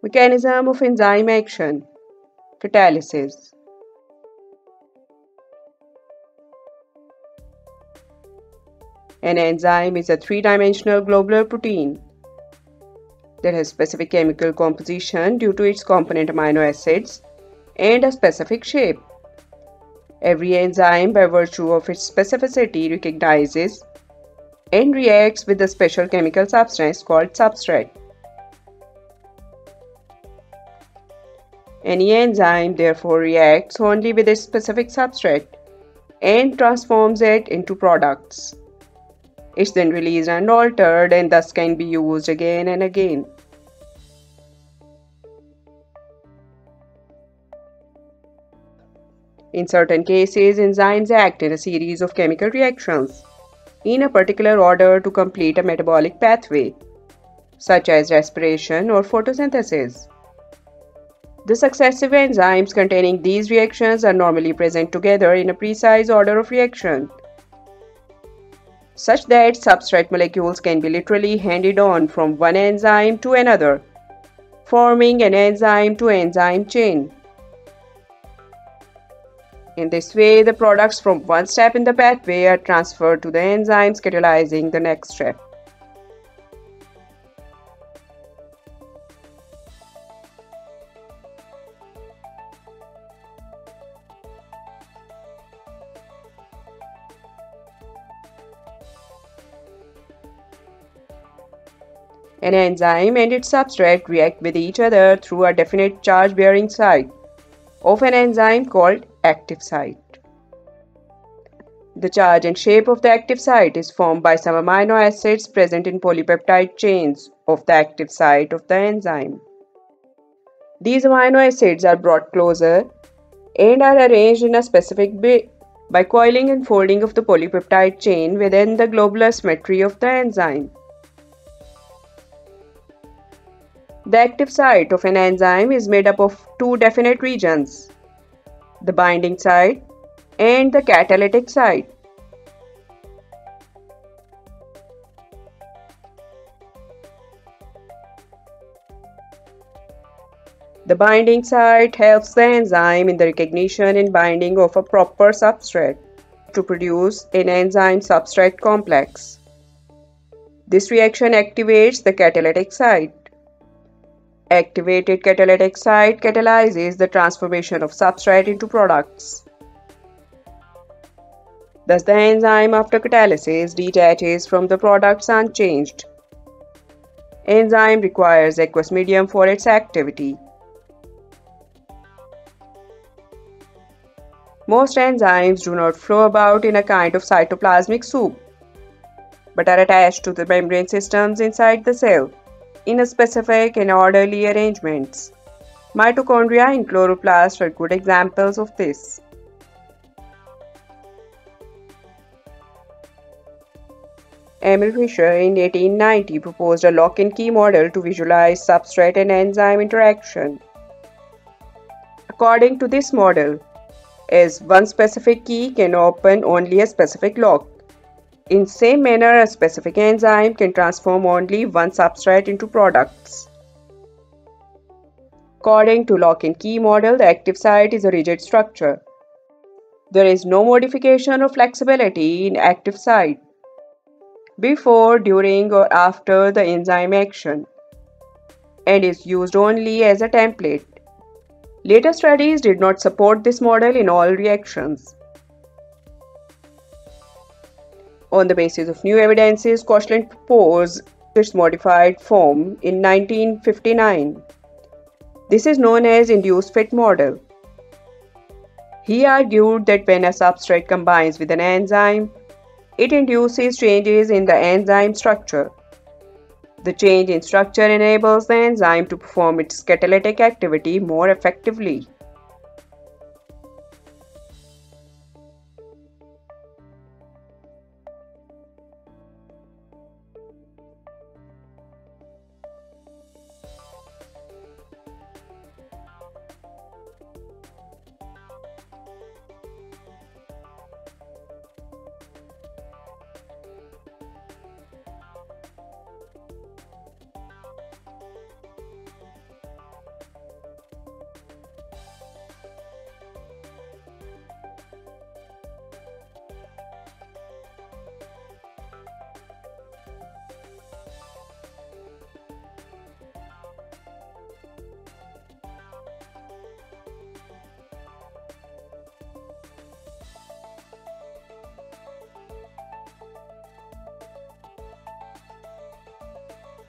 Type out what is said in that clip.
Mechanism of enzyme action. Catalysis. An enzyme is a three-dimensional globular protein that has specific chemical composition due to its component amino acids and a specific shape. Every enzyme, by virtue of its specificity, recognizes and reacts with a special chemical substance called substrate. Any enzyme therefore reacts only with its specific substrate and transforms it into products. It's then released unaltered and thus can be used again and again. In certain cases, enzymes act in a series of chemical reactions in a particular order to complete a metabolic pathway, such as respiration or photosynthesis. The successive enzymes containing these reactions are normally present together in a precise order of reaction, such that substrate molecules can be literally handed on from one enzyme to another, forming an enzyme-to-enzyme chain. In this way, the products from one step in the pathway are transferred to the enzymes catalyzing the next step. An enzyme and its substrate react with each other through a definite charge-bearing site of an enzyme called active site. The charge and shape of the active site is formed by some amino acids present in polypeptide chains of the active site of the enzyme. These amino acids are brought closer and are arranged in a specific way by coiling and folding of the polypeptide chain within the globular symmetry of the enzyme. The active site of an enzyme is made up of two definite regions, the binding site and the catalytic site. The binding site helps the enzyme in the recognition and binding of a proper substrate to produce an enzyme-substrate complex. This reaction activates the catalytic site. Activated catalytic site catalyzes the transformation of substrate into products. Thus, the enzyme after catalysis detaches from the products unchanged. Enzyme requires aqueous medium for its activity. Most enzymes do not flow about in a kind of cytoplasmic soup, but are attached to the membrane systems inside the cell in a specific and orderly arrangements. Mitochondria in chloroplasts are good examples of this. Emil Fischer in 1890 proposed a lock and key model to visualize substrate and enzyme interaction. According to this model, as one specific key can open only a specific lock, in same manner, a specific enzyme can transform only one substrate into products. According to lock and key model, the active site is a rigid structure. There is no modification or flexibility in active site before, during, or after the enzyme action, and is used only as a template. Later studies did not support this model in all reactions. On the basis of new evidences, Koshland proposed its modified form in 1959. This is known as induced fit model. He argued that when a substrate combines with an enzyme, it induces changes in the enzyme structure. The change in structure enables the enzyme to perform its catalytic activity more effectively.